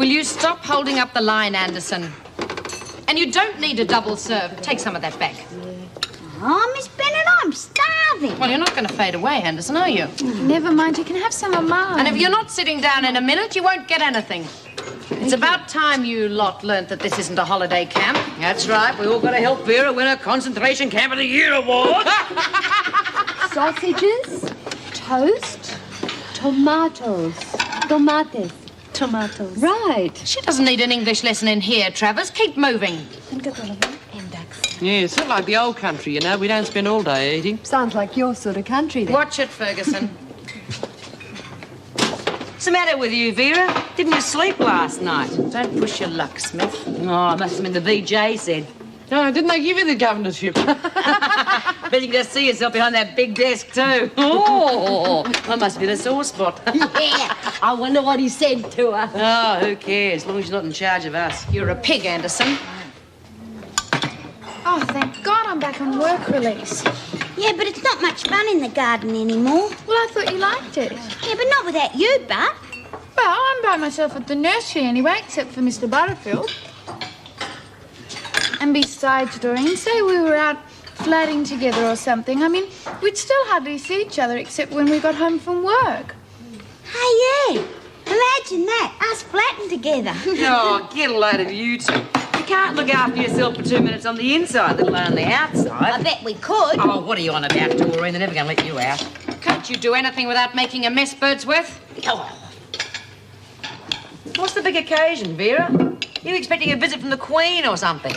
Will you stop holding up the line, Anderson? And you don't need a double serve. Take some of that back. Oh, Miss Bennett, I'm starving. Well, you're not going to fade away, Anderson, are you? Never mind, you can have some of mine. And if you're not sitting down in a minute, you won't get anything. It's about time you lot learnt that this isn't a holiday camp. That's right. We all got to help Vera win her Concentration Camp of the Year award. Sausages, toast, tomatoes. Tomatoes. Right. She doesn't need an English lesson in here, Travers. Keep moving. Yeah, it's not like the old country, you know. We don't spend all day eating. Sounds like your sort of country then. Watch it, Ferguson. What's the matter with you, Vera? Didn't you sleep last night? Don't push your luck, Smith. Oh, it must have been the VJ said. No, didn't they give you the governorship? Bet you can just see yourself behind that big desk, too. Oh, that must be the sore spot. Yeah, I wonder what he said to her. Oh, who cares? As long as you're not in charge of us. You're a pig, Anderson. Oh, thank God I'm back on work release. Yeah, but it's not much fun in the garden anymore. Well, I thought you liked it. Yeah, but not without you, Bart. Well, I'm by myself at the nursery anyway, except for Mr. Butterfield. And besides, Doreen, say we were out flatting together or something. I mean, we'd still hardly see each other except when we got home from work. Hey, yeah. Imagine that, us flatting together. Oh, get a load of you two. You can't look after yourself for 2 minutes on the inside, let alone on the outside. I bet we could. Oh, what are you on about, Doreen? They're never going to let you out. Can't you do anything without making a mess, Birdsworth? Oh. What's the big occasion, Vera? You expecting a visit from the Queen or something?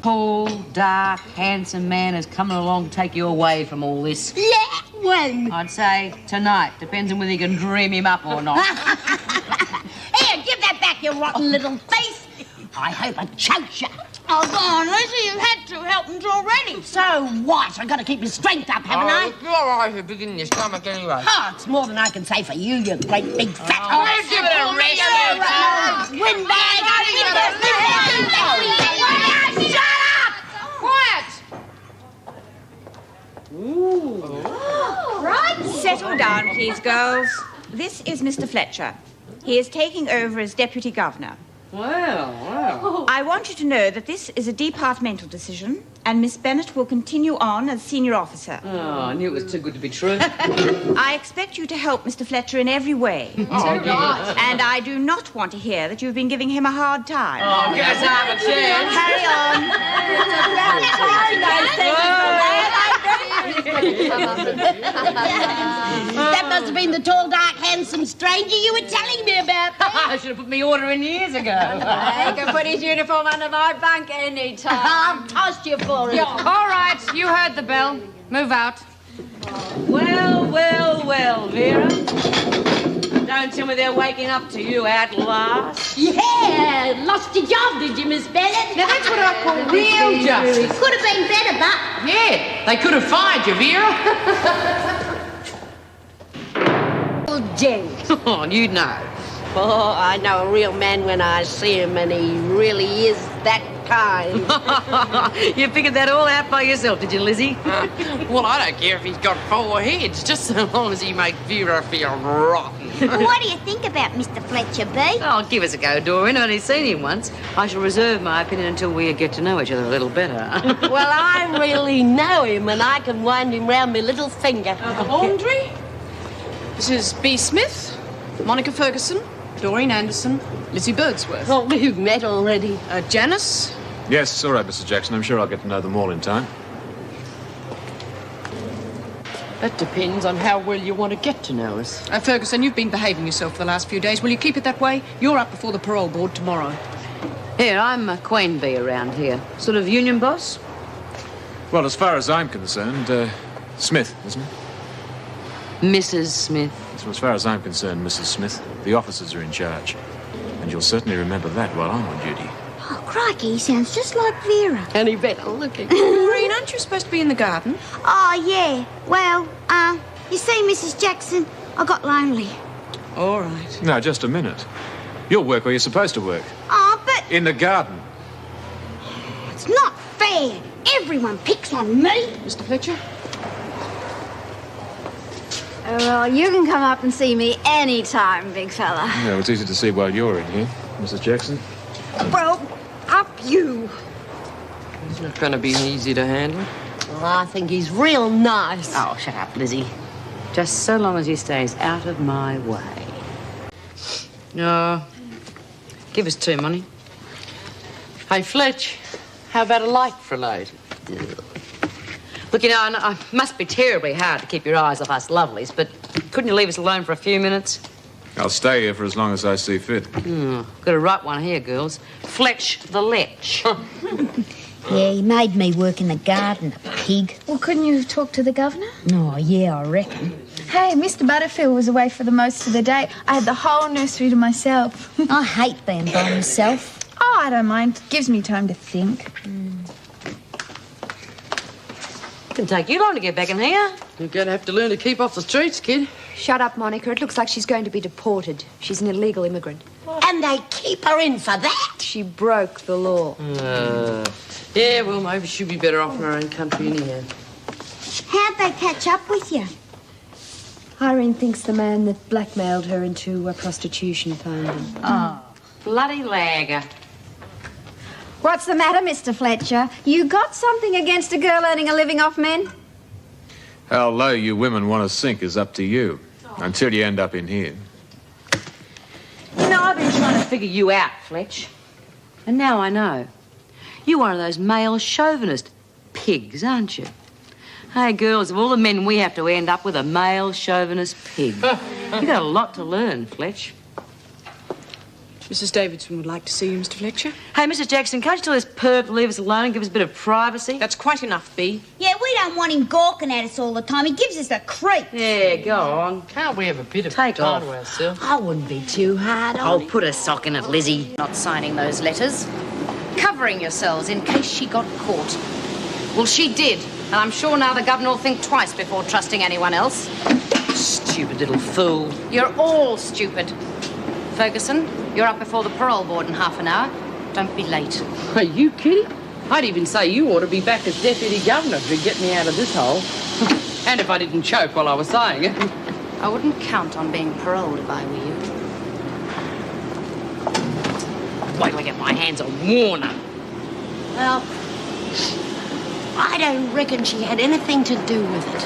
Tall, dark, handsome man is coming along to take you away from all this. Yeah, well. I'd say tonight. Depends on whether you can dream him up or not. Here, give that back, you rotten little face. I hope it chokes you. Oh, go on, Lizzie, you've had 2 helpings already. So what? I've got to keep your strength up, haven't I? You're all right if you're big in your stomach anyway. Oh, it's more than I can say for you, you great big fat... Oh, let's give it a rest, you two. Windbag! Shut up! Right, settle down, please, girls. This is Mr. Fletcher. He is taking over as Deputy Governor. Wow. I want you to know that this is a departmental decision, and Miss Bennett will continue on as senior officer. Oh, I knew it was too good to be true. I expect you to help Mr. Fletcher in every way. And I do not want to hear that you've been giving him a hard time. Oh, give us half a chance. That must have been the tall, dark, handsome stranger you were telling me about. I should have put me order in years ago. He can put his uniform under my bunk any time. I'll toss you for it. All right, you heard the bell. Move out. Well, Vera. Don't tell me they're waking up to you at last. Yeah, lost your job, did you, Miss Bennett? Now, that's what I call real justice. Could have been better, but... Yeah, they could have fired you, Vera. Oh, James. Oh, you know. Oh, I know a real man when I see him, and he really is that kind. You figured that all out by yourself, did you, Lizzie? Well, I don't care if he's got 4 heads, just so long as he makes Vera feel rotten. Well, what do you think about Mr. Fletcher, B? Oh, give us a go, Doreen. I've only seen him once. I shall reserve my opinion until we get to know each other a little better. Well, I really know him, and I can wind him round my little finger. Audrey? This is B. Smith, Monica Ferguson, Doreen Anderson, Lizzie Birdsworth. Oh, we've met already. Janice? Yes, it's all right, Mr. Jackson. I'm sure I'll get to know them all in time. That depends on how well you want to get to know us. Ferguson, you've been behaving yourself for the last few days. Will you keep it that way? You're up before the parole board tomorrow. Here, I'm a queen bee around here. Sort of union boss. Well, as far as I'm concerned, Smith, isn't it? Mrs. Smith. So as far as I'm concerned, Mrs. Smith, the officers are in charge. And you'll certainly remember that while I'm on duty. Oh, crikey, he sounds just like Vera. And he better looking. Doreen, aren't you supposed to be in the garden? Oh, yeah. Well, you see, Mrs. Jackson, I got lonely. All right. No, just a minute. You'll work where you're supposed to work. Oh, but In the garden. it's not fair. everyone picks on me. Mr. Fletcher? Oh, well, you can come up and see me anytime, big fella. Yeah, it's easy to see why you're in here, Mrs. Jackson. Well, up you. He's not going to be easy to handle. Well, I think he's real nice. Oh, shut up, Lizzie. Just so long as he stays out of my way. No. Give us 2 money. Hey, Fletch, how about a light for a load? Look, you know, I must be terribly hard to keep your eyes off us lovelies, but couldn't you leave us alone for a few minutes? I'll stay here for as long as I see fit. Got a right one here, girls. Fletch the Lech. Yeah, he made me work in the garden, a pig. Well, couldn't you talk to the governor? Oh, yeah, I reckon. Hey, Mr. Butterfield was away for the most of the day. I had the whole nursery to myself. I hate being by myself. Oh, I don't mind. Gives me time to think. Didn't take you long to get back in here. You're going to have to learn to keep off the streets, kid. Shut up, Monica. It looks like she's going to be deported. She's an illegal immigrant. And they keep her in for that. She broke the law. Yeah, well, maybe she'll be better off in her own country anyhow. How'd they catch up with you? Irene thinks the man that blackmailed her into prostitution found him. Oh, bloody lagger. What's the matter, Mr. Fletcher? You got something against a girl earning a living off men? How low you women want to sink is up to you, until you end up in here. You know, I've been trying to figure you out, Fletch. And now I know. You're one of those male chauvinist pigs, aren't you? Hey, girls, of all the men we have to end up with, a male chauvinist pig. You've got a lot to learn, Fletch. Mrs. Davidson would like to see you, Mr. Fletcher. Hey, Mrs. Jackson, can't you tell this perp to leave us alone and give us a bit of privacy? That's quite enough, Bee. Yeah, we don't want him gawking at us all the time. He gives us the creep. Yeah, go on. Can't we have a bit of Take time off. to ourselves? I wouldn't be too hard on Oh, him. put a sock in it, Lizzie. Not signing those letters. Covering yourselves in case she got caught. Well, she did. And I'm sure now the governor will think twice before trusting anyone else. Stupid little fool. You're all stupid. Ferguson, you're up before the parole board in half an hour. Don't be late. Are you kidding? I'd even say you ought to be back as deputy governor to get me out of this hole. And if I didn't choke while I was saying it. I wouldn't count on being paroled if I were you. Wait till I get my hands on Warner. Well, I don't reckon she had anything to do with it.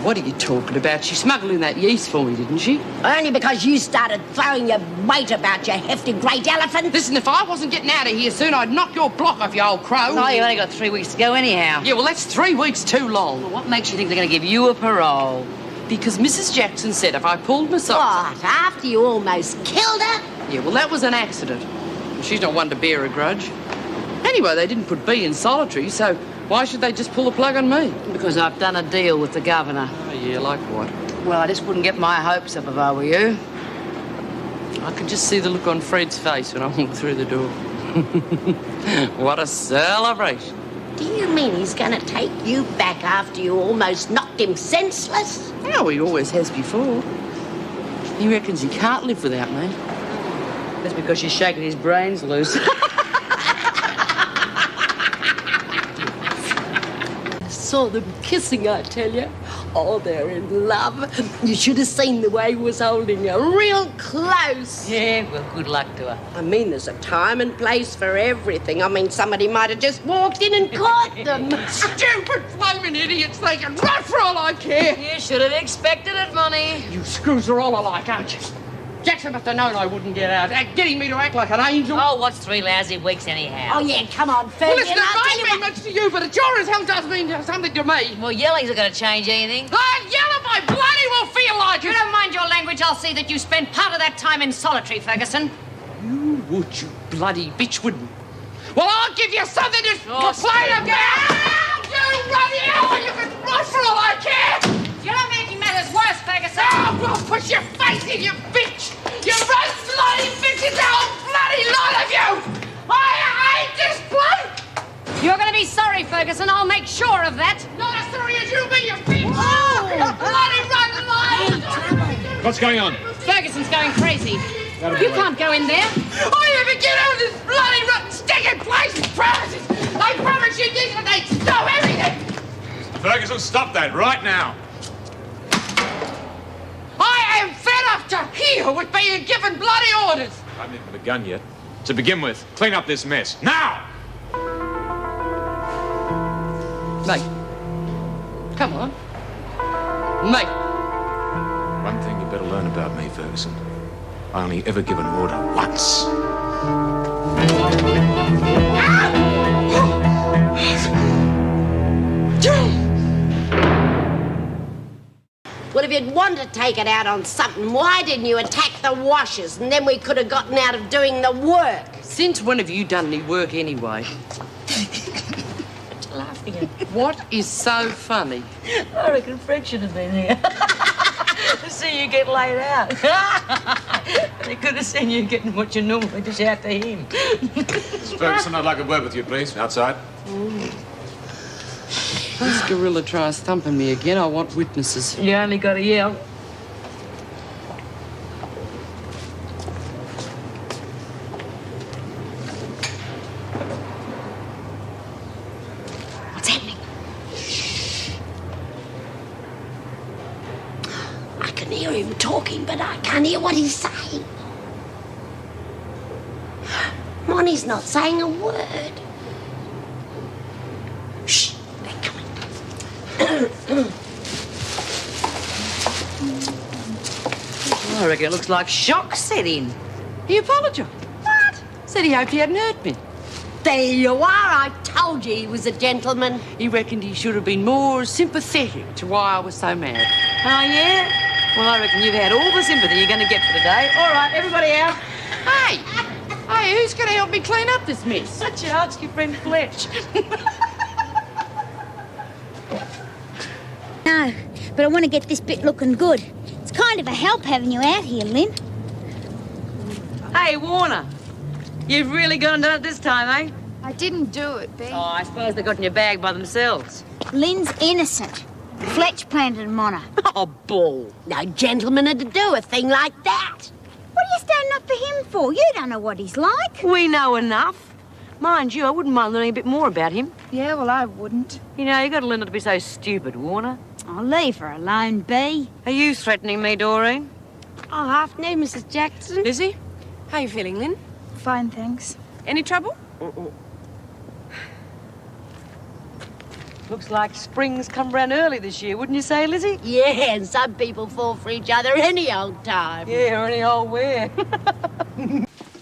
What are you talking about? She smuggled in that yeast for me, didn't she? Only because you started throwing your weight about, you hefty great elephant. Listen, if I wasn't getting out of here soon, I'd knock your block off, you old crow. Oh, you've only got 3 weeks to go anyhow. Yeah, well, that's 3 weeks too long. What makes you think they're going to give you a parole? Because Mrs. Jackson said if I pulled my socks... What, after you almost killed her? Yeah, well, that was an accident. She's not one to bear a grudge. Anyway, they didn't put B in solitary, so why should they just pull the plug on me? Because I've done a deal with the governor. Oh, yeah, like what? Well, I just wouldn't get my hopes up if I were you. I could just see the look on Fred's face when I walked through the door. What a celebration. Do you mean he's going to take you back after you almost knocked him senseless? Oh, he always has before. He reckons he can't live without me. That's because you're shaking his brains loose. I saw them kissing, I tell you. Oh, they're in love. You should have seen the way he was holding her real close. Yeah, well, good luck to her. I mean, there's a time and place for everything. I mean, somebody might have just walked in and caught them. Stupid flaming idiots, they can run for all I care. You should have expected it, Money. You screws are all alike, aren't you? Jackson must have known I wouldn't get out. Getting me to act like an angel. Oh, what's 3 lousy weeks anyhow? Oh, yeah, come on, Well, Fergie. listen, it may mean much to you, but it sure as hell does mean something to me. Well, yelling's not going to change anything. I'll yell if I bloody will feel like You it. don't mind your language, I'll see that you spend part of that time in solitary, Ferguson. You would, you bloody bitch, wouldn't. Well, I'll give you something to Oh, complain about. You bloody hell, you can run for all I care. You're not making matters worse, Ferguson. Oh, well, push your face in, you bitch. You run bloody bitches, the whole bloody lot of you. I hate this bloke. You're going to be sorry, Ferguson. I'll make sure of that. Not as sorry as you be, you bitch. You bloody run line. What's going on? Ferguson's going crazy. You can't go in there. I never get out of this bloody rotten stinking place. Promises. I promise you this and they stop everything! Ferguson, stop that right now. I am fed up to here with being given bloody orders! I haven't even begun yet. To begin with, clean up this mess. Now! Mate. Come on. Mate. One thing you better learn about me, Ferguson. I only ever give an order once. Well, if you'd wanted to take it out on something, why didn't you attack the washers and then we could have gotten out of doing the work? Since when have you done any work anyway? Laughing at What is so funny? I reckon Fred should have been here. To see you get laid out. They could have seen you getting what you normally dish out to him. Miss Ferguson, I'd like a word with you, please. Outside. This gorilla tries thumping me again. I want witnesses. You only got to yell. What's happening? I can hear him talking, but I can't hear what he's saying. Monty's not saying a word. Shh, they're coming. I reckon it looks like shock set in. He apologised. What? Said he hoped he hadn't hurt me. There you are. I told you he was a gentleman. He reckoned he should have been more sympathetic to why I was so mad. Oh, yeah? Well, I reckon you've had all the sympathy you're going to get for today. All right, everybody out. Hey! Hey, who's going to help me clean up this mess? Why don't you ask your friend Fletch? No, but I want to get this bit looking good. It's kind of a help having you out here, Lynn. Hey, Warner. You've really gone and done it this time, eh? I didn't do it, Bea. Oh, I suppose they got in your bag by themselves. Lynn's innocent. Fletch planted him on her. Oh, bull. No gentleman had to do a thing like that. What are you standing up for him for? You don't know what he's like. We know enough. Mind you, I wouldn't mind learning a bit more about him. Yeah, well, I wouldn't. You know, you got to learn not to be so stupid, Warner. I'll leave her alone, Bea. Are you threatening me, Doreen? Oh, afternoon, Mrs. Jackson. Lizzie, how you feeling, Lynn? Fine, thanks. Any trouble? Looks like spring's come round early this year, wouldn't you say, Lizzie? Yeah, and some people fall for each other any old time. Yeah, or any old where.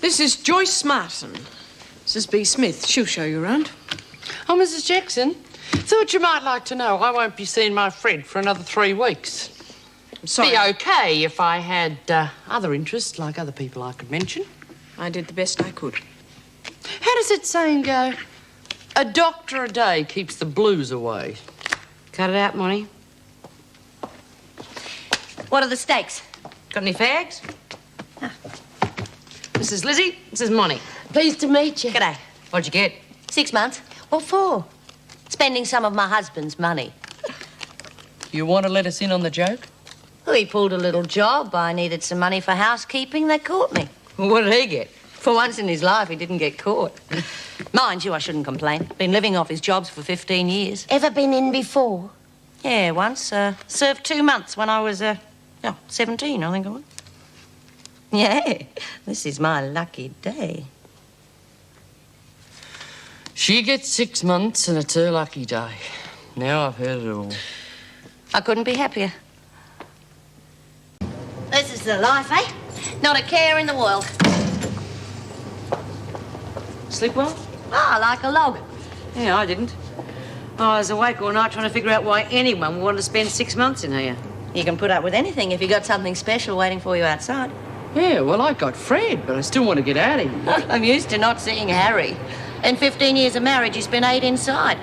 This is Joyce Martin. This is B. Smith. She'll show you around. Oh, Mrs. Jackson, thought you might like to know I won't be seeing my Fred for another 3 weeks. Sorry. Be okay if I had other interests, like other people I could mention. I did the best I could. How does that saying go? A doctor a day keeps the blues away. Cut it out, Monty. What are the stakes? Got any fags? This is Lizzie. This is Monty. Pleased to meet you. G'day. What'd you get? 6 months. What for? Spending some of my husband's money. You want to let us in on the joke? Well, he pulled a little job. I needed some money for housekeeping. They caught me. Well, what did he get? For once in his life, he didn't get caught. Mind you, I shouldn't complain. Been living off his jobs for 15 years. Ever been in before? Yeah, once. Served 2 months when I was, 17, I think I was. Yeah, this is my lucky day. She gets 6 months and it's her lucky day. Now I've heard it all. I couldn't be happier. This is the life, eh? Not a care in the world. Sleep well? Ah, like a log. Yeah, I didn't. I was awake all night trying to figure out why anyone would want to spend 6 months in here. You can put up with anything if you got something special waiting for you outside. Yeah, well, I got Fred, but I still want to get out of here. I'm used to not seeing Harry. In 15 years of marriage, he's been 8 inside.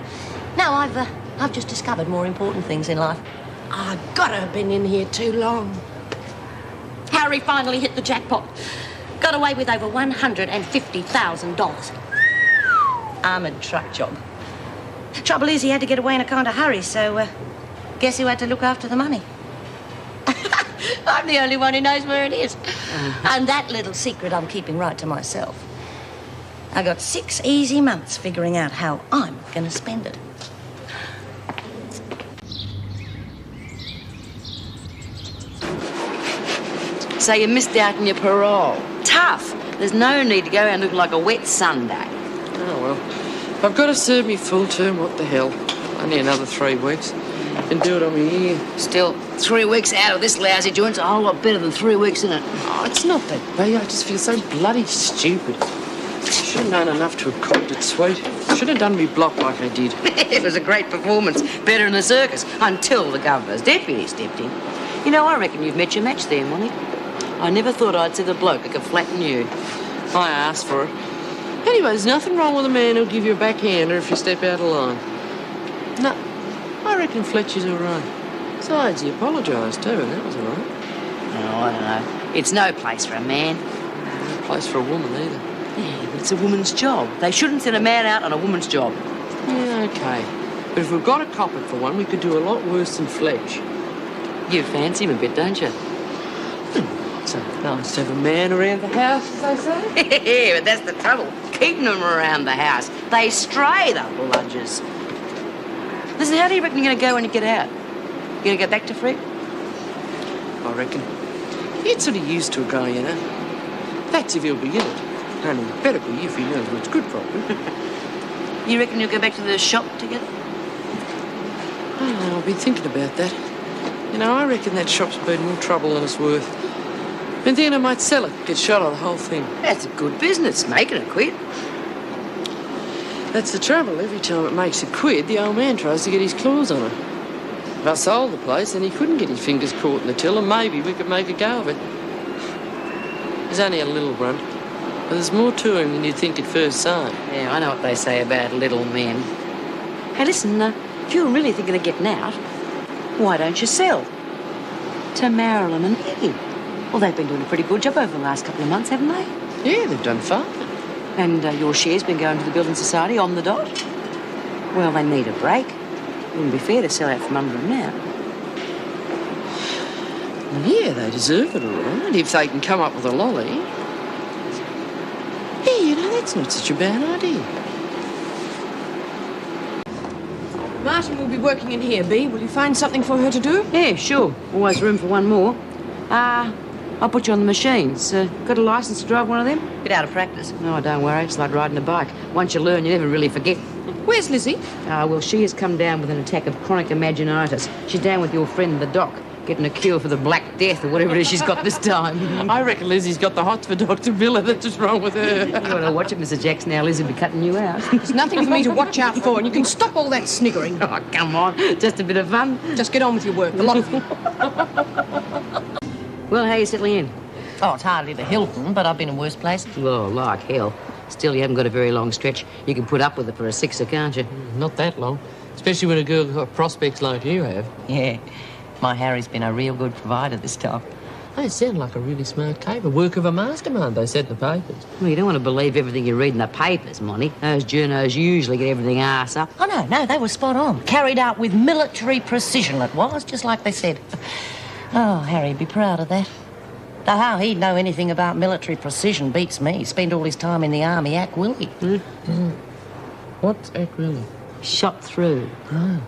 No, I've just discovered more important things in life. I've got to have been in here too long. Harry finally hit the jackpot. Got away with over $150,000. Armoured truck job. Trouble is, he had to get away in a kind of hurry, so guess who had to look after the money? I'm the only one who knows where it is. And that little secret I'm keeping right to myself. I got 6 easy months figuring out how I'm going to spend it. So you missed out on your parole. Tough. There's no need to go around looking like a wet Sunday. Oh, well. If I've got to serve me full term, what the hell? Only another 3 weeks. Can do it on me here. Still, 3 weeks out of this lousy joint's a whole lot better than 3 weeks in it. Oh, it's not that bad. I just feel so bloody stupid. Should have known enough to have copped it sweet. Should have done me block like I did. It was a great performance. Better than the circus. Until the governor's deputy stepped in. You know, I reckon you've met your match there, Monty. I never thought I'd see the bloke that could flatten you. I asked for it. Anyway, there's nothing wrong with a man who'll give you a backhander if you step out of line. No, I reckon Fletcher's all right. Besides, he apologised too, and that was all right. Oh, I don't know. It's no place for a man. No place for a woman either. Yeah, but it's a woman's job. They shouldn't send a man out on a woman's job. Yeah, OK. But if we've got to cop it for one, we could do a lot worse than Fletch. You fancy him a bit, don't you? So nice to have a man around the house, as they say. Yeah, but that's the trouble. Keeping them around the house. They stray, the bludgers. Listen, how do you reckon you're going to go when you get out? You going to go back to Fred? I reckon. You get sort of used to a guy, you know. That's if he'll be in it. Only better be if he knows what's good for him. You reckon you'll go back to the shop together? Oh, I've been thinking about that. You know, I reckon that shop's been more trouble than it's worth. Been thinking I might sell it, get shot of the whole thing. That's a good business, making it quit. That's the trouble. Every time it makes a quid, the old man tries to get his claws on it. If I sold the place, then he couldn't get his fingers caught in the till, and maybe we could make a go of it. He's only a little runt, but there's more to him than you'd think at first sight. Yeah, I know what they say about little men. Hey, listen, if you're really thinking of getting out, why don't you sell? To Marilyn and Eddie. Well, they've been doing a pretty good job over the last couple of months, haven't they? Yeah, they've done fine. And your share's been going to the Building Society on the dot. Well, they need a break. Wouldn't be fair to sell out from under them now. Yeah, they deserve it all right, if they can come up with a lolly. Yeah, you know, that's not such a bad idea. Martin will be working in here, Bea. Will you find something for her to do? Yeah, sure. Always room for one more. I'll put you on the machines. Got a licence to drive one of them? Bit out of practice. No, don't worry. It's like riding a bike. Once you learn, you never really forget. Where's Lizzie? Well, she has come down with an attack of chronic imaginitis. She's down with your friend, the doc, getting a cure for the Black Death or whatever it is she's got this time. I reckon Lizzie's got the hots for Dr. Villa. That's what's wrong with her. You want to watch it, Mr. Jackson. Now Lizzie'll be cutting you out. There's nothing for me to watch out for, and you can stop all that sniggering. Oh, come on. Just a bit of fun. Just get on with your work, a lot of you. Well, how are you settling in? Oh, it's hardly the Hilton, but I've been in worse places. Well, like hell. Still, you haven't got a very long stretch. You can put up with it for a sixer, can't you? Not that long. Especially when a girl's got prospects like you have. Yeah, my Harry's been a real good provider this time. They sound like a really smart cave. A work of a mastermind, they said in the papers. Well, you don't want to believe everything you read in the papers, Monty. Those journos usually get everything arse up. Oh, no, they were spot on. Carried out with military precision it was, just like they said. Oh, Harry'd be proud of that. Though how he'd know anything about military precision beats me. He spent all his time in the army, Ack Willie. What's Ack Willie? Shot through. Oh.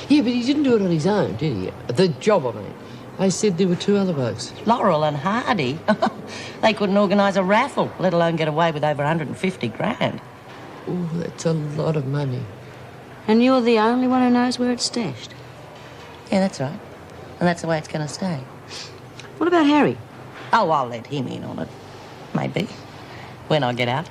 Yeah, but he didn't do it on his own, did he? The job, I mean. They said there were 2 other blokes. Laurel and Hardy. They couldn't organise a raffle, let alone get away with over 150 grand. Oh, that's a lot of money. And you're the only one who knows where it's stashed? Yeah, that's right. And that's the way it's going to stay. What about Harry? Oh, I'll let him in on it. Maybe. When I get out.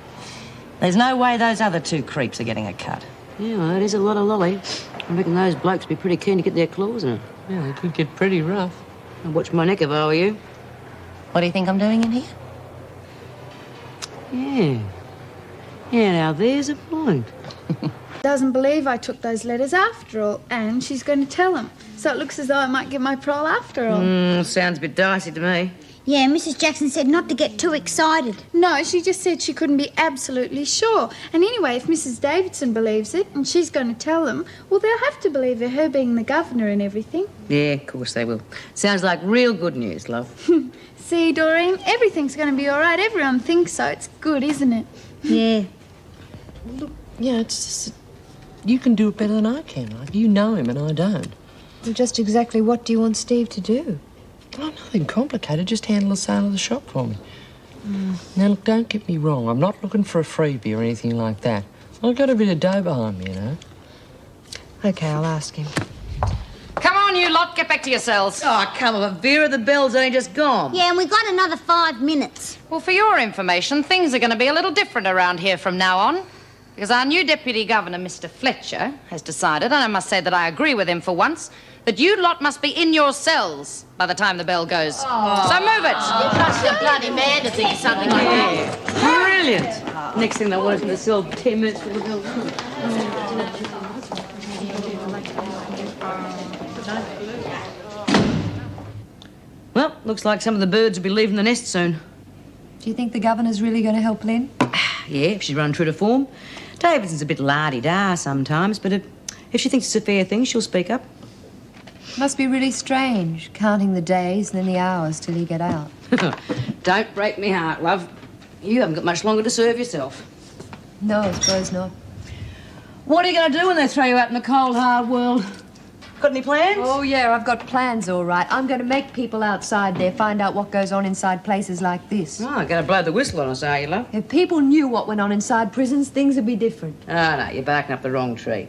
There's no way those other 2 creeps are getting a cut. Yeah, well, it is a lot of lolly. I reckon those blokes be pretty keen to get their claws in it. Yeah, they could get pretty rough. I'd watch my neck if I were you. What do you think I'm doing in here? Yeah. Yeah, now there's a point. Doesn't believe I took those letters after all, and she's going to tell him. So it looks as though I might get my parole after all. Sounds a bit dicey to me. Yeah, Mrs. Jackson said not to get too excited. No, she just said she couldn't be absolutely sure. And anyway, if Mrs. Davidson believes it and she's going to tell them, well, they'll have to believe her being the governor and everything. Yeah, of course they will. Sounds like real good news, love. See, Doreen, everything's going to be all right. Everyone thinks so. It's good, isn't it? Yeah, Look, yeah, it's just that you can do it better than I can. Like, you know him and I don't. Well, just exactly what do you want Steve to do? Oh, nothing complicated. Just handle the sale of the shop for me. Now, look, don't get me wrong. I'm not looking for a freebie or anything like that. I've got a bit of dough behind me, you know. Okay, I'll ask him. Come on, you lot, get back to your cells. Oh, come on, Vera, the bell's only just gone. Yeah, and we got another 5 minutes. Well, for your information, things are going to be a little different around here from now on. Because our new Deputy Governor, Mr. Fletcher, has decided, and I must say that I agree with him for once, that you lot must be in your cells by the time the bell goes. So move it. You must be bloody mad to think of something like that. Brilliant. Next thing they want us in the cell 10 minutes before the bell goes. Well, looks like some of the birds will be leaving the nest soon. Do you think the governor's really going to help Lynn? Yeah, if she's run true to form. Davidson's a bit la-di-da sometimes, but if she thinks it's a fair thing, she'll speak up. Must be really strange, counting the days and then the hours till you get out. Don't break me heart, love. You haven't got much longer to serve yourself. No, I suppose not. What are you going to do when they throw you out in the cold, hard world? Got any plans? Oh, yeah, I've got plans, all right. I'm going to make people outside there find out what goes on inside places like this. Oh, going to blow the whistle on us, are you, love? If people knew what went on inside prisons, things would be different. Oh, no, you're barking up the wrong tree.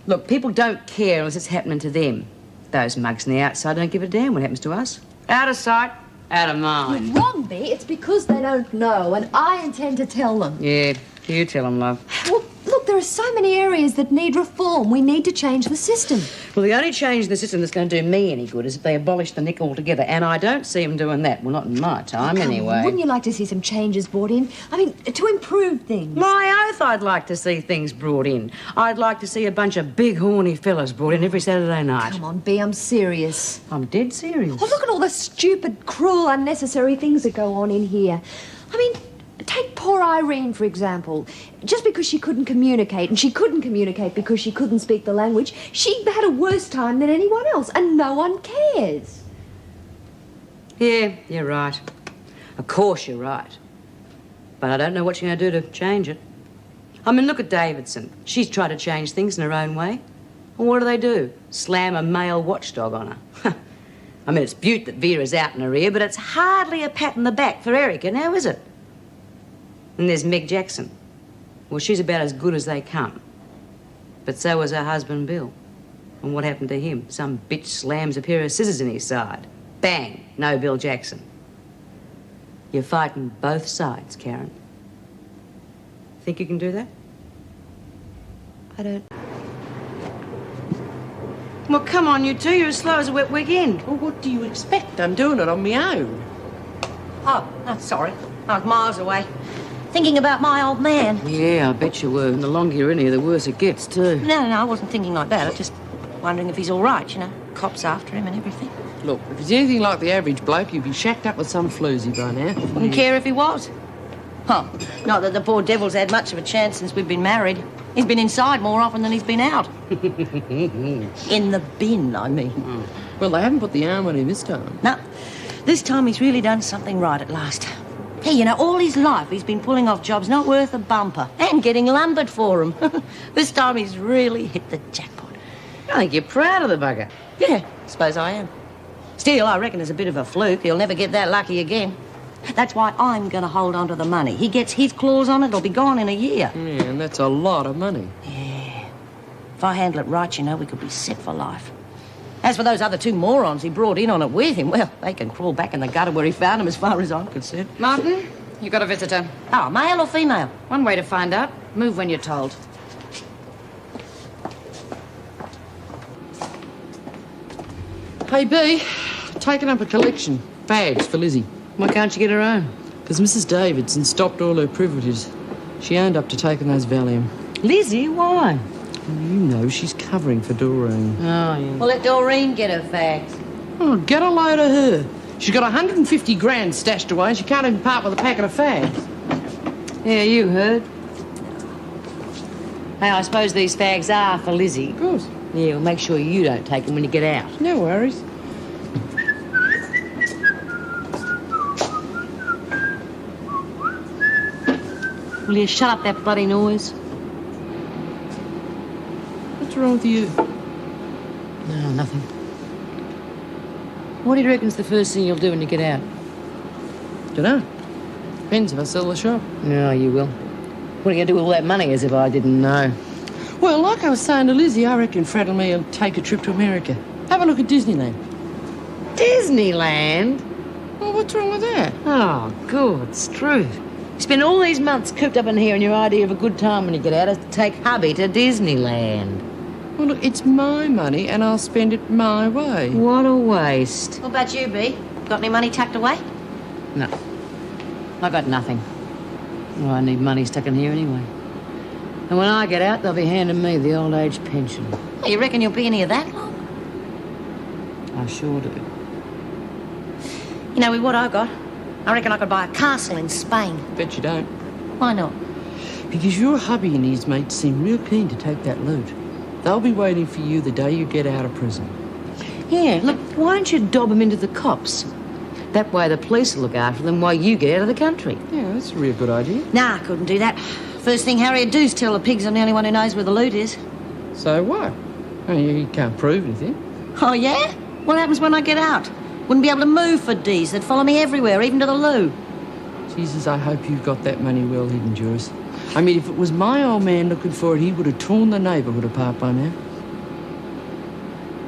Look, people don't care unless it's happening to them. Those mugs on the outside don't give a damn what happens to us. Out of sight, out of mind. You're wrong, Bea. It's because they don't know, and I intend to tell them. Yeah, you tell them, love. Well, look, there are so many areas that need reform. We need to change the system. Well, the only change in the system that's going to do me any good is if they abolish the nick altogether, and I don't see them doing that. Well, not in my time, Come anyway. on, wouldn't you like to see some changes brought in? I mean, to improve things. My oath, I'd like to see things brought in. I'd like to see a bunch of big, horny fellas brought in every Saturday night. Come on, Bea, I'm serious. I'm dead serious. Oh, look at all the stupid, cruel, unnecessary things that go on in here. I mean, take poor Irene, for example. Just because she couldn't communicate, and she couldn't communicate because she couldn't speak the language, she had a worse time than anyone else, and no one cares. Yeah, you're right. Of course you're right. But I don't know what you're going to do to change it. I mean, look at Davidson. She's tried to change things in her own way. And what do? Slam a male watchdog on her. I mean, it's beaut that Vera's out in her ear, but it's hardly a pat in the back for Erica, now is it? And there's Meg Jackson. Well, she's about as good as they come. But so was her husband, Bill. And what happened to him? Some bitch slams a pair of scissors in his side. Bang! No Bill Jackson. You're fighting both sides, Karen. Think you can do that? I don't... Well, come on, you two. You're as slow as a wet weekend. Well, what do you expect? I'm doing it on my own. Oh, sorry. I was miles away. Thinking about my old man. Yeah, I bet you were. And the longer you're in here, the worse it gets, too. No, I wasn't thinking like that. I was just wondering if he's all right, you know. Cops after him and everything. Look, if he's anything like the average bloke, you'd be shacked up with some floozy by now. Wouldn't care if he was. Huh. Not that the poor devil's had much of a chance since we've been married. He's been inside more often than he's been out. In the bin, I mean. Well, they haven't put the arm on him this time. No. This time he's really done something right at last. Hey, you know, all his life he's been pulling off jobs not worth a bumper and getting lumbered for them. This time he's really hit the jackpot. I think you're proud of the bugger. Yeah, suppose I am. Still, I reckon it's a bit of a fluke. He'll never get that lucky again. That's why I'm going to hold on to the money. He gets his claws on it, it'll be gone in a year. Yeah, and that's a lot of money. Yeah. If I handle it right, you know, we could be set for life. As for those other two morons he brought in on it with him, well, they can crawl back in the gutter where he found them as far as I'm concerned. Martin, you got a visitor. Oh, male or female? One way to find out. Move when you're told. Hey, Bea, taking up a collection. Bags for Lizzie. Why can't you get her own? Because Mrs. Davidson stopped all her privileges. She owned up to taking those Valium. Lizzie, why? You know, she's covering for Doreen. Oh, yeah. Well, let Doreen get her fags. Oh, get a load of her. She's got 150 grand stashed away and she can't even part with a packet of fags. Yeah, you heard. Hey, I suppose these fags are for Lizzie. Of course. Yeah, well, make sure you don't take them when you get out. No worries. Will you shut up that bloody noise? wrong with you? No, nothing. What do you reckon's the first thing you'll do when you get out? Dunno. Depends if I sell the shop. No, you will. What are you going to do with all that money as if I didn't know? Well, like I was saying to Lizzie, I reckon Fred and me will take a trip to America. Have a look at Disneyland. Disneyland? Well, what's wrong with that? Oh, good, Struth. You spend all these months cooped up in here and your idea of a good time when you get out is to take hubby to Disneyland. Well, look, it's my money and I'll spend it my way. What a waste. What about you, Bea? Got any money tucked away? No. I got nothing. Well, I need money stuck in here anyway. And when I get out, they'll be handing me the old age pension. Oh, you reckon you'll be in here that long? I sure do. You know, with what I got, I reckon I could buy a castle in Spain. Bet you don't. Why not? Because your hubby and his mates seem real keen to take that loot. They'll be waiting for you the day you get out of prison. Yeah, look, why don't you dob them into the cops? That way the police will look after them while you get out of the country. Yeah, that's a real good idea. Nah, I couldn't do that. First thing Harry would do is tell the pigs I'm the only one who knows where the loot is. So what? Oh, you can't prove anything. Oh, yeah? What happens when I get out? Wouldn't be able to move for D's. They'd follow me everywhere, even to the loo. Jesus, I hope you've got that money well hidden, Joyce. I mean, if it was my old man looking for it, he would have torn the neighbourhood apart by now.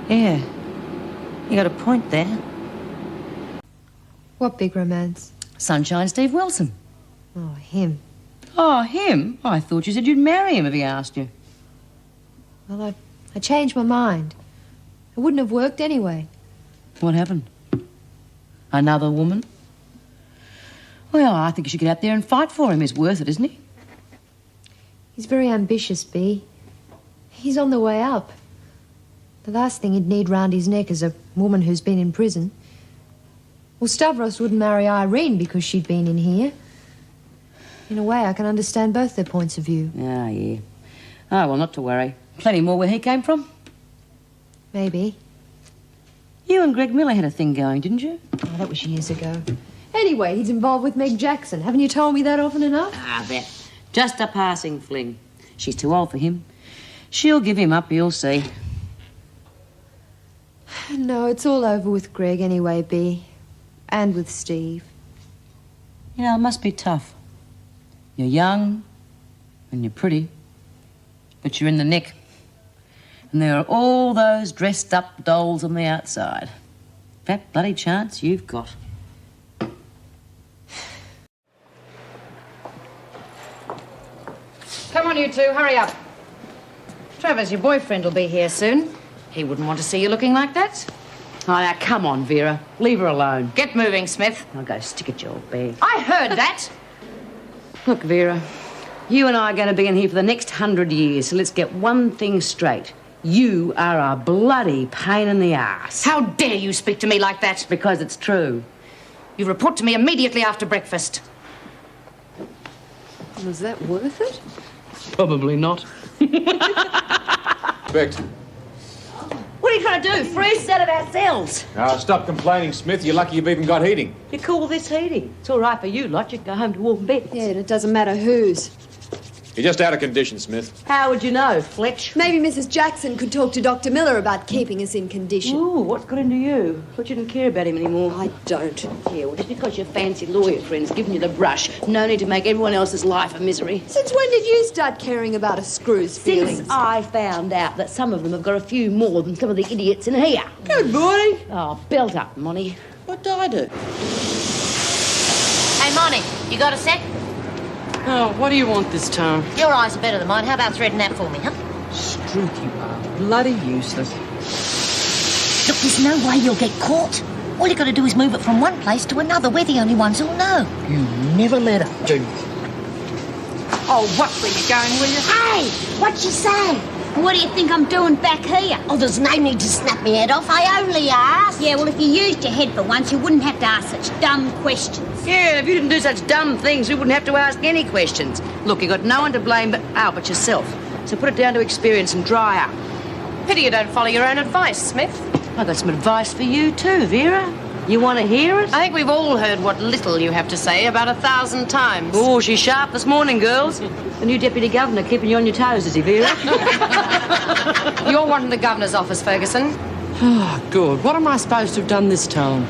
Yeah. You got a point there. What big romance? Sunshine Steve Wilson. Oh, him. Oh, him? I thought you said you'd marry him if he asked you. Well, I changed my mind. It wouldn't have worked anyway. What happened? Another woman? Well, I think you should get out there and fight for him. He's worth it, isn't he? He's very ambitious, Bea. He's on the way up. The last thing he'd need round his neck is a woman who's been in prison. Well, Stavros wouldn't marry Irene because she'd been in here. In a way, I can understand both their points of view. Ah, yeah. Oh, well, not to worry. Plenty more where he came from. Maybe. You and Greg Miller had a thing going, didn't you? Oh, that was years ago. Anyway, he's involved with Meg Jackson. Haven't you told me that often enough? Ah, that. Just a passing fling. She's too old for him. She'll give him up, you'll see. No, it's all over with Greg anyway, Bea. And with Steve. You know, it must be tough. You're young and you're pretty, but you're in the nick. And there are all those dressed-up dolls on the outside. That bloody chance you've got. Come on, you two, hurry up. Travers, your boyfriend will be here soon. He wouldn't want to see you looking like that. Oh, now, come on, Vera. Leave her alone. Get moving, Smith. I'll go stick at your bag. I heard that. Look, Vera, you and I are going to be in here for the next 100 years, so let's get one thing straight. You are a bloody pain in the ass. How dare you speak to me like that? Because it's true. You report to me immediately after breakfast. Was that worth it? Probably not. Respect. What are you trying to do? Free set of ourselves? Now, stop complaining, Smith. You're lucky you've even got heating. You call this heating? It's all right for you lot. You can go home to warm beds. Yeah, and it doesn't matter whose. You're just out of condition, Smith. How would you know, Fletch? Maybe Mrs. Jackson could talk to Dr. Miller about keeping us in condition. Ooh, what's got into you? Thought you didn't care about him anymore. I don't. Yeah, well, just because your fancy lawyer friend's giving you the brush, no need to make everyone else's life a misery. Since when did you start caring about a screw's feelings? Since I found out that some of them have got a few more than some of the idiots in here. Good morning. Oh, belt up, Monty. What did I do? Hey, Monty, you got a sec? Oh, what do you want this time? Your eyes are better than mine. How about threading that for me, huh? Struth, you are bloody useless. Look, there's no way you'll get caught. All you got to do is move it from one place to another. We're the only ones who'll know. You never let up, do you? Oh, watch where you're going, will you? Hey, what'd she say? What do you think I'm doing back here? Oh, there's no need to snap me head off. I only asked. Yeah, well, if you used your head for once, you wouldn't have to ask such dumb questions. Yeah, if you didn't do such dumb things, we wouldn't have to ask any questions. Look, you got no one to blame but yourself. So put it down to experience and dry up. Pity you don't follow your own advice, Smith. I've got some advice for you too, Vera. You want to hear it? I think we've all heard what little you have to say about 1,000 times. Oh, she's sharp this morning, girls. The new deputy governor keeping you on your toes, is he, Vera? You're wanting the governor's office, Ferguson. Oh, good. What am I supposed to have done this time?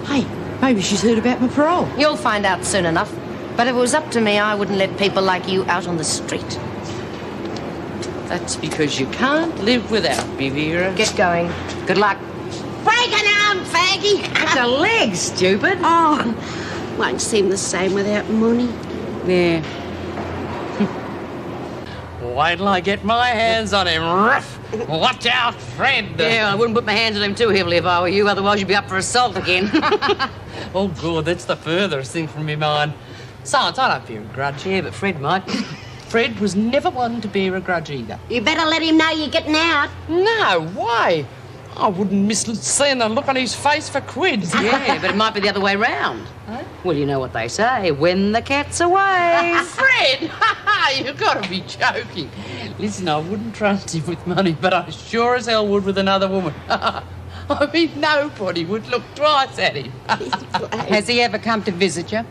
Hey, maybe she's heard about my parole. You'll find out soon enough. But if it was up to me, I wouldn't let people like you out on the street. That's because you can't live without me, Vera. Get going. Good luck. Break an arm, faggy. That's a leg, stupid. Oh, won't seem the same without money. Yeah. Wait till I get my hands on him. Ruff! Watch out, Fred. Yeah, I wouldn't put my hands on him too heavily if I were you, otherwise you'd be up for assault again. Oh, good. That's the furthest thing from me mind. Besides, I don't bear a grudge. Yeah, but Fred might. Fred was never one to bear a grudge either. You better let him know you're getting out. No way. I wouldn't miss seeing the look on his face for quids. Yeah, but it might be the other way round. Huh? Well, you know what they say, when the cat's away. Fred! You've got to be joking. Listen, I wouldn't trust him with money, but I sure as hell would with another woman. I mean, nobody would look twice at him. Has he ever come to visit you?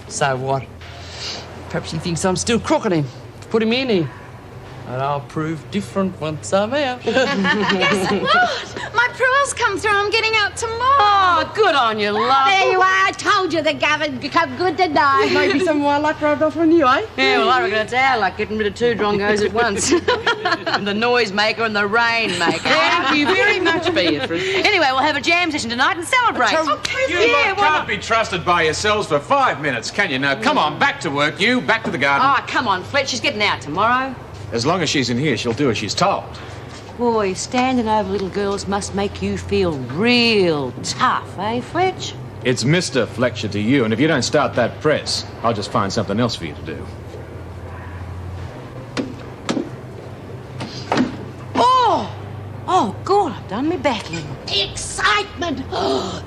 So what? Perhaps he thinks I'm still crooking him. Put him in here. And I'll prove different once I'm out. Guess what? My parole's come through. I'm getting out tomorrow. Oh, good on you, love. There you are. I told you the governor could come good today. Maybe some of my luck rubbed off on you, eh? Yeah, well, I reckon it's our luck getting rid of two drongos at once. The noisemaker and the rainmaker. Thank you very much, Beatrice. Anyway, we'll have a jam session tonight and celebrate. You lot can't be trusted by yourselves for 5 minutes, can you? Now, come on, back to work, you. Back to the garden. Oh, come on, Fletch. She's getting out tomorrow. As long as she's in here, she'll do as she's told. Boy, standing over little girls must make you feel real tough, eh, Fletch? It's Mr. Fletcher to you, and if you don't start that press, I'll just find something else for you to do. Oh, God, I've done me battling. Excitement.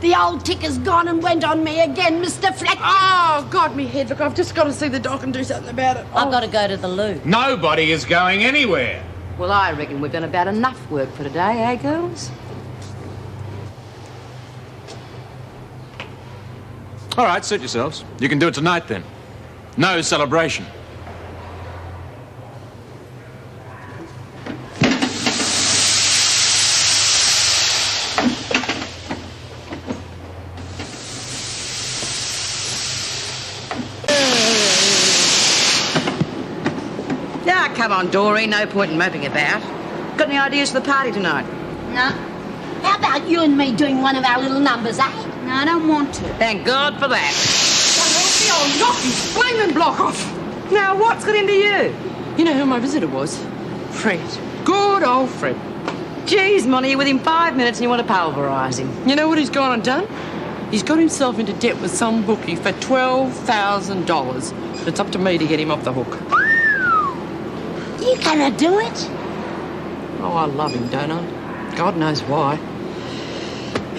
The old ticker's gone and went on me again, Mr. Fletcher. Oh, God, me head. Look, I've just got to see the doc and do something about it. I've got to go to the loo. Nobody is going anywhere. Well, I reckon we've done about enough work for today, eh, girls? All right, suit yourselves. You can do it tonight, then. No celebration. Now, come on, Doreen. No point in moping about. Got any ideas for the party tonight? No. How about you and me doing one of our little numbers, eh? No, I don't want to. Thank God for that. Oh, knock his flaming block off. Now, what's got into you? You know who my visitor was? Fred. Good old Fred. Geez, Monty, you're within 5 minutes and you want to pulverise him. You know what he's gone and done? He's got himself into debt with some bookie for $12,000. It's up to me to get him off the hook. You gonna do it? Oh, I love him, don't I? God knows why.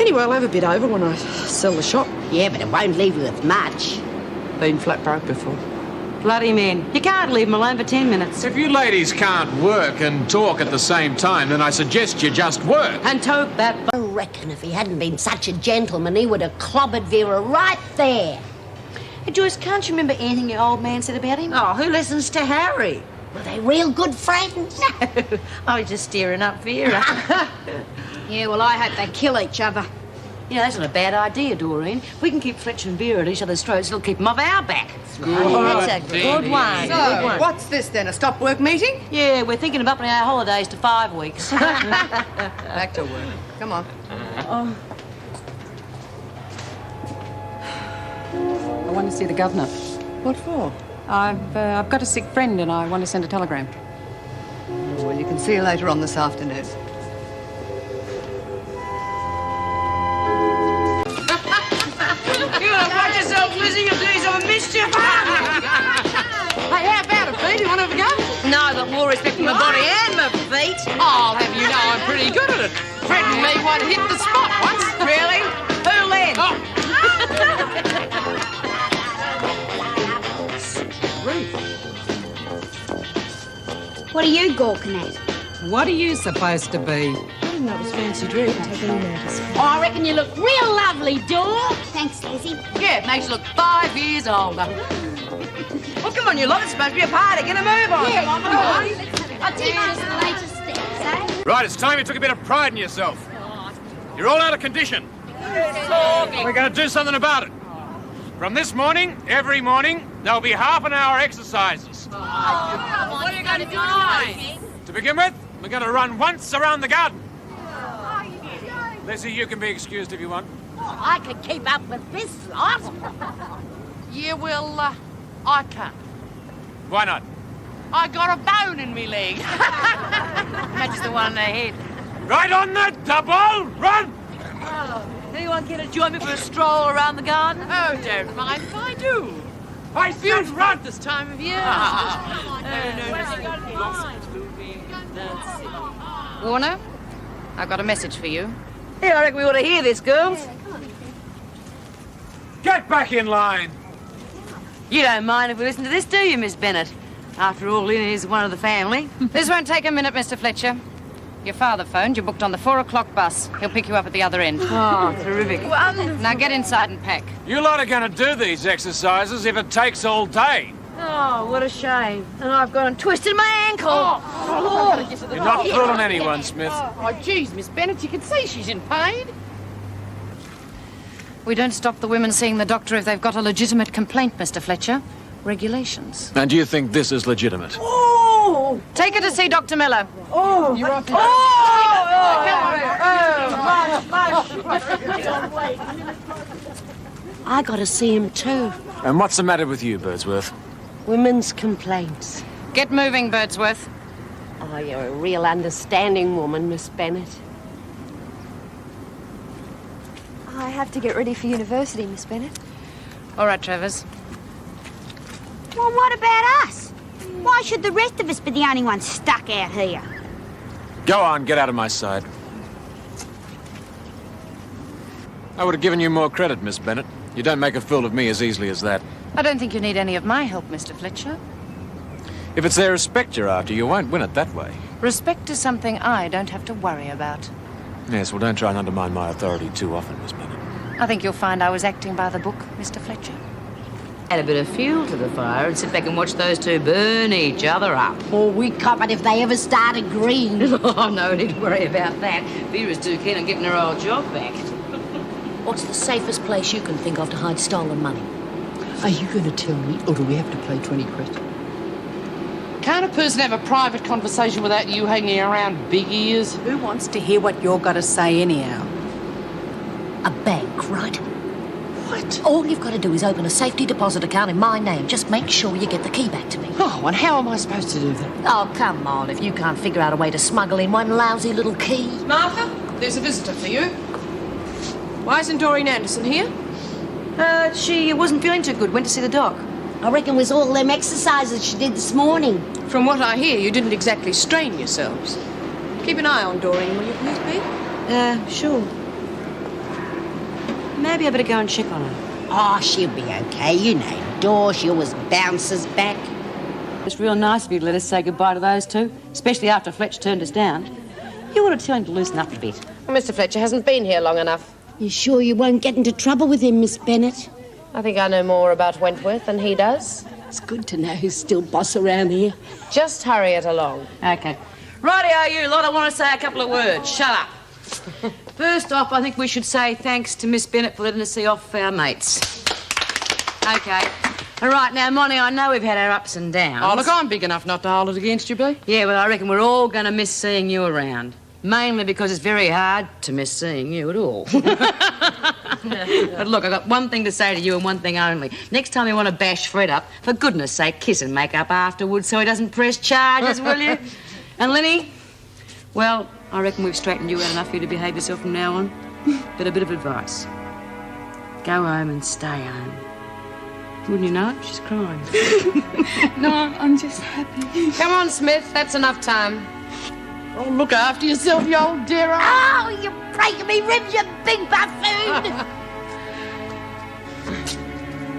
Anyway, I'll have a bit over when I sell the shop. Yeah, but it won't leave you with much. Been flat broke before. Bloody men. You can't leave him alone for 10 minutes. If you ladies can't work and talk at the same time, then I suggest you just work. And tote that... I reckon if he hadn't been such a gentleman, he would have clobbered Vera right there. Hey, Joyce, can't you remember anything your old man said about him? Oh, who listens to Harry? Were they real good friends? I was just steering up Vera. Yeah, well, I hope they kill each other. You know, that's not a bad idea, Doreen. If we can keep Fletcher and Vera at each other's throats, it'll keep them off our back. That's a good one. So, what's this then, a stop work meeting? Yeah, we're thinking of upping our holidays to 5 weeks. Back to work. Come on. I want to see the governor. What for? I've got a sick friend and I want to send a telegram. Well, you can see her later on this afternoon. You watch yourself, Lizzie, you'll do some mischief. Hey, how about it, Pete? You want to have a go? No, I've got more respect for my body and my feet. I'll have you know I'm pretty good at it. Fred and me one hit the spot once. Really? Who led? What are you gawking at? What are you supposed to be? That was fancy dress. Take any notice. Oh, I reckon you look real lovely, Dor. Thanks, Lizzie. Yeah, it makes you look 5 years older. Well, come on, you lot. It's supposed to be a party. Get a move on. Yeah, come on. I'll teach you the latest steps, eh? Right, it's time you took a bit of pride in yourself. You're all out of condition. We're going to do something about it. From this morning, every morning, there'll be half an hour exercises. What are you going to do tonight? To begin with, we're going to run once around the garden. Lizzie, you can be excused if you want. I could keep up with this lot. Yeah, well, I can't. Why not? I got a bone in me leg. Matches the one in her head. Right on the double, run! Anyone care to join me for a stroll around the garden? Oh, don't mind if I do. I said run! This time of year. Warner, I've got a message for you. Yeah, I reckon we ought to hear this, girls. Get back in line! You don't mind if we listen to this, do you, Miss Bennett? After all, Lynn is one of the family. This won't take a minute, Mr. Fletcher. Your father phoned. You're booked on the 4 o'clock bus. He'll pick you up at the other end. Oh, terrific. Now get inside and pack. You lot are going to do these exercises if it takes all day. Oh, what a shame. And I've gone and twisted my ankle. You're not fooling anyone, Smith. Oh, geez, Miss Bennett, you can see she's in pain. We don't stop the women seeing the doctor if they've got a legitimate complaint, Mr. Fletcher. Regulations. And do you think this is legitimate? Oh! Take her to see Dr. Miller. Oh, you're up. I got to see him too. And what's the matter with you, Birdsworth? Women's complaints. Get moving, Birdsworth. Oh, you're a real understanding woman, Miss Bennett. I have to get ready for university, Miss Bennett. All right, Travers. Well, what about us? Why should the rest of us be the only ones stuck out here? Go on, get out of my sight. I would have given you more credit, Miss Bennett. You don't make a fool of me as easily as that. I don't think you need any of my help, Mr. Fletcher. If it's their respect you're after, you won't win it that way. Respect is something I don't have to worry about. Yes, well, don't try and undermine my authority too often, Miss Bennett. I think you'll find I was acting by the book, Mr. Fletcher. Add a bit of fuel to the fire and sit back and watch those two burn each other up. Oh, we cop it if they ever start agreeing. Oh, no need to worry about that. Vera's too keen on getting her old job back. What's the safest place you can think of to hide stolen money? Are you going to tell me, or do we have to play 20 questions? Can't a person have a private conversation without you hanging around big ears? Who wants to hear what you're got to say anyhow? A bank, right? What? All you've got to do is open a safety deposit account in my name. Just make sure you get the key back to me. Oh, and how am I supposed to do that? Oh, come on. If you can't figure out a way to smuggle in one lousy little key. Martha, there's a visitor for you. Why isn't Doreen Anderson here? She wasn't feeling too good. Went to see the doc. I reckon it was all them exercises she did this morning. From what I hear, you didn't exactly strain yourselves. Keep an eye on Doreen, will you please, Pete? Sure. Maybe I better go and check on her. Oh, she'll be okay. You know, Dor, she always bounces back. It's real nice of you to let us say goodbye to those two, especially after Fletch turned us down. You ought to tell him to loosen up a bit. Well, Mr. Fletcher hasn't been here long enough. You sure you won't get into trouble with him, Miss Bennett? I think I know more about Wentworth than he does. It's good to know who's still boss around here. Just hurry it along. Okay. Righty-o, you lot. I want to say a couple of words. Shut up. First off, I think we should say thanks to Miss Bennett for letting us see off our mates. Okay. All right, now, Monty, I know we've had our ups and downs. Oh, look, I'm big enough not to hold it against you, Bea. Yeah, well, I reckon we're all going to miss seeing you around. Mainly because it's very hard to miss seeing you at all. But look, I've got one thing to say to you and one thing only. Next time you want to bash Fred up, for goodness sake, kiss and make up afterwards so he doesn't press charges, will you? And Linny, well, I reckon we've straightened you out enough for you to behave yourself from now on. But a bit of advice. Go home and stay home. Wouldn't you know it? She's crying. No, I'm just happy. Come on, Smith. That's enough time. Oh, look after yourself, you old dear. Oh, you're breaking me ribs, you big buffoon!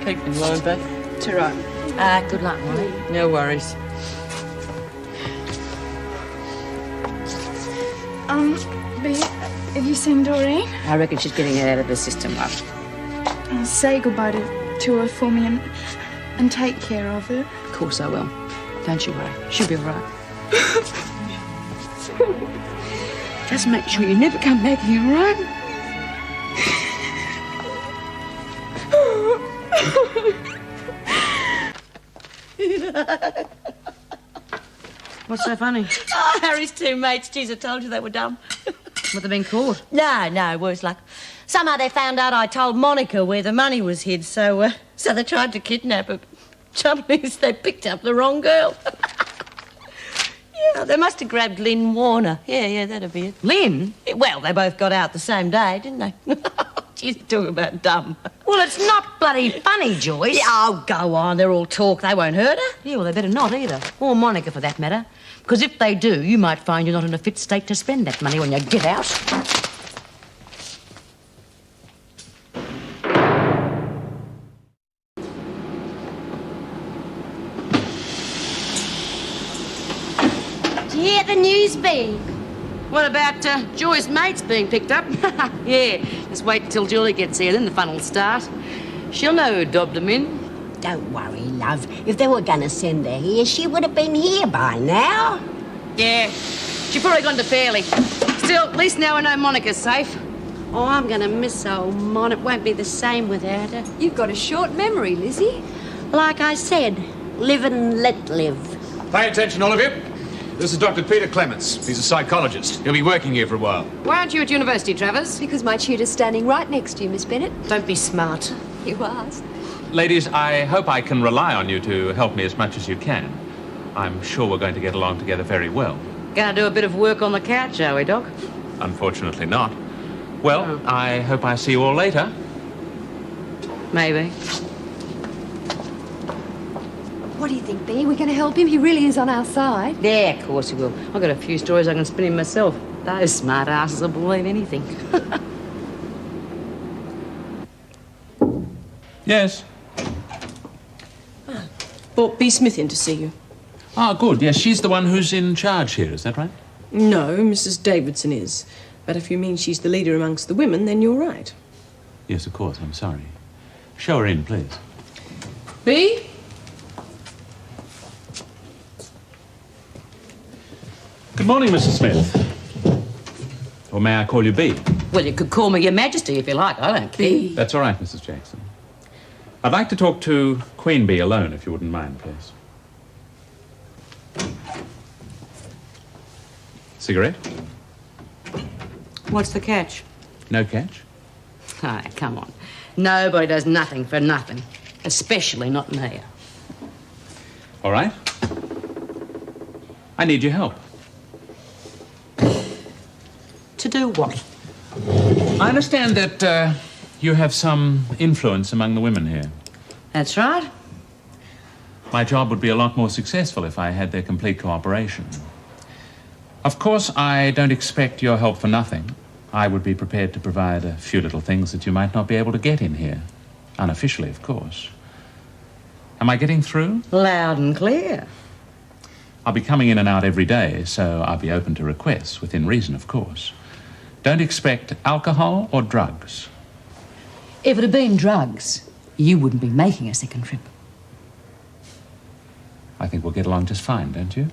Keep in line, Bea. It's all right. Good luck, Molly. No worries. Bea, have you seen Doreen? I reckon she's getting it out of the system, love. Say goodbye to her for me and and take care of her. Of course I will. Don't you worry. She'll be all right. Just make sure you never come back here, all right? What's so funny? Oh, Harry's two mates. Geez, I told you they were dumb. What, they've been caught? No, worse luck. Somehow they found out I told Monica where the money was hid, so they tried to kidnap her. Trouble is, they picked up the wrong girl. Yeah, they must have grabbed Lynn Warner. Yeah, that'd be it. Lynn? Well, they both got out the same day, didn't they? She's talking about dumb. Well, it's not bloody funny, Joyce. Yeah, oh, go on. They're all talk. They won't hurt her. Yeah, well, they better not either. Or Monica, for that matter. Because if they do, you might find you're not in a fit state to spend that money when you get out. Did you hear the news, Bea? What about Joy's mates being picked up? Yeah, just wait till Julie gets here, then the fun will start. She'll know who dobbed them in. Don't worry, love. If they were going to send her here, she would have been here by now. Yeah, she's probably gone to Fairley. Still, at least now I know Monica's safe. Oh, I'm going to miss old Mon. It won't be the same without her. You've got a short memory, Lizzie. Like I said, live and let live. Pay attention, all of you. This is Dr. Peter Clements. He's a psychologist. He'll be working here for a while. Why aren't you at university, Travers? Because my tutor's standing right next to you, Miss Bennett. Don't be smart. You asked. Ladies, I hope I can rely on you to help me as much as you can. I'm sure we're going to get along together very well. Gonna do a bit of work on the couch, are we, Doc? Unfortunately not. Well, I hope I see you all later. Maybe. What do you think, Bea? We're going to help him? He really is on our side. Yeah, of course he will. I've got a few stories I can spin him myself. Those smart asses will believe anything. Yes. Brought Bea Smith in to see you. Ah, good. Yes, she's the one who's in charge here, is that right? No, Mrs. Davidson is. But if you mean she's the leader amongst the women, then you're right. Yes, of course. I'm sorry. Show her in, please. Bea? Good morning, Mrs. Smith. Or may I call you Bea? Well, you could call me Your Majesty if you like. I don't care. That's all right, Mrs. Jackson. I'd like to talk to Queen Bee alone, if you wouldn't mind, please. Cigarette? What's the catch? No catch? Ah, come on. Nobody does nothing for nothing. Especially not me. All right. I need your help. To do what? I understand that you have some influence among the women here. That's right. My job would be a lot more successful if I had their complete cooperation. Of course, I don't expect your help for nothing. I would be prepared to provide a few little things that you might not be able to get in here. Unofficially, of course. Am I getting through? Loud and clear. I'll be coming in and out every day, so I'll be open to requests, within reason, of course. Don't expect alcohol or drugs. If it had been drugs, you wouldn't be making a second trip. I think we'll get along just fine, don't you?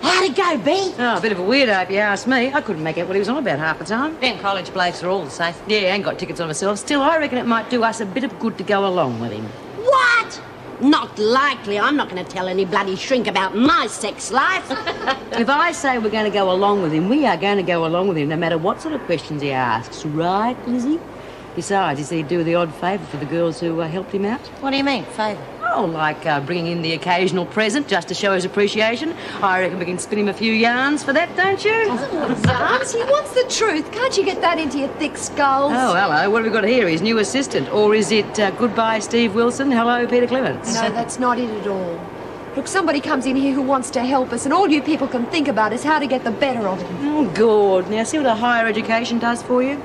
How'd it go, Bea? Oh, a bit of a weirdo, if you ask me. I couldn't make out what he was on about half the time. Them college blokes are all the same. Yeah, ain't got tickets on myself. Still, I reckon it might do us a bit of good to go along with him. What? Not likely. I'm not going to tell any bloody shrink about my sex life. If I say we're going to go along with him, we are going to go along with him no matter what sort of questions he asks. Right, Lizzie? Besides, he said he'd do the odd favour for the girls who helped him out. What do you mean, favour? Oh, like bringing in the occasional present just to show his appreciation. I reckon we can spin him a few yarns for that, don't you? Yarns? He wants the truth. Can't you get that into your thick skulls? Oh, hello. What have we got here? His new assistant. Or is it goodbye, Steve Wilson, hello, Peter Clements? No, that's not it at all. Look, somebody comes in here who wants to help us, and all you people can think about is how to get the better of him. Oh, good. Now, see what a higher education does for you?